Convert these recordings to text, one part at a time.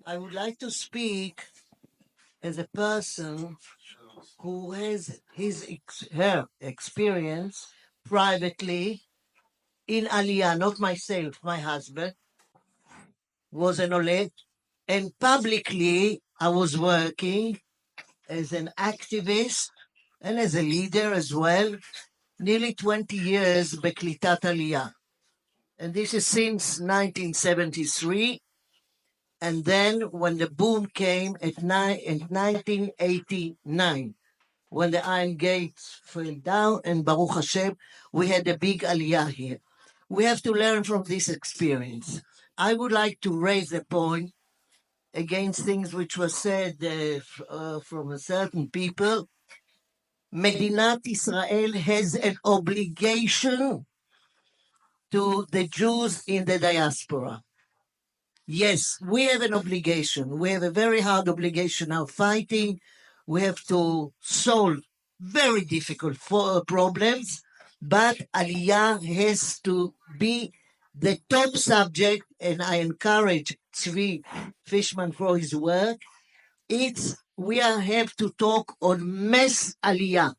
I would like to speak as a person who has her experience privately in Aliyah, not myself, my husband was an Ole, and publicly I was working as an activist and as a leader as well, nearly 20 years Beklitat Aliyah. And this is since 1973. And then when the boom came in 1989, when the Iron Gates fell down, and Baruch Hashem, we had a big Aliyah here. We have to learn from this experience. I would like to raise a point against things which were said from a certain people. Medinat Israel has an obligation to the Jews in the diaspora. Yes, we have an obligation. We have a very hard obligation now fighting. We have to solve very difficult problems, but Aliyah has to be the top subject, and I encourage Tzvi Fishman for his work. We have to talk on mass Aliyah.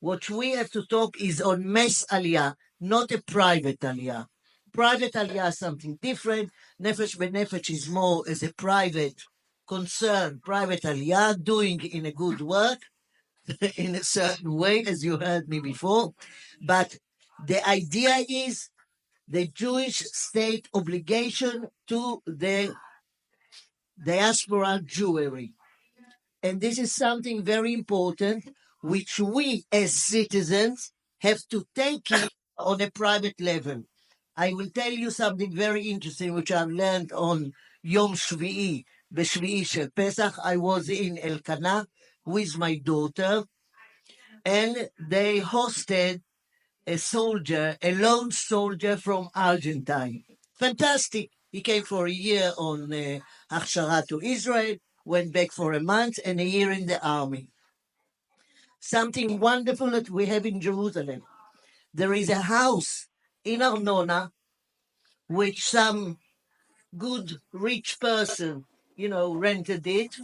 What we have to talk is on mass Aliyah, not a private Aliyah. Private Aliyah is something different. Nefesh B'Nefesh is more as a private concern, private Aliyah, doing in a good work, in a certain way, as you heard me before. But the idea is the Jewish state obligation to the diaspora Jewry. And this is something very important, which we as citizens have to take it on a private level. I will tell you something very interesting, which I've learned on Yom Shvi'i, B'Shvi'i Shel Pesach. I was in Elkanah with my daughter, and they hosted a soldier, a lone soldier from Argentine. Fantastic. He came for a year on Hachshara to Israel, went back for a month, and a year in the army. Something wonderful that we have in Jerusalem. There is a house in Arnona, which some good rich person, rented it,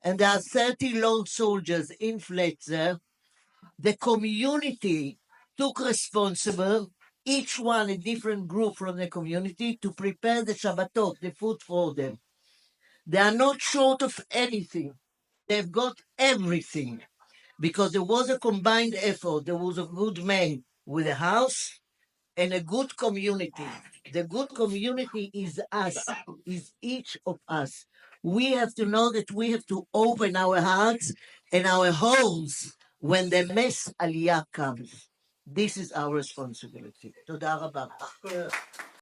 and there are 30 lone soldiers in flats there. The community took responsible, each one a different group from the community, to prepare the Shabbatot, the food for them. They are not short of anything. They've got everything, because there was a combined effort. There was a good man with a house and a good community. The good community is us, is each of us. We have to know that we have to open our hearts and our homes when the mass Aliyah comes. This is our responsibility. Toda rabba.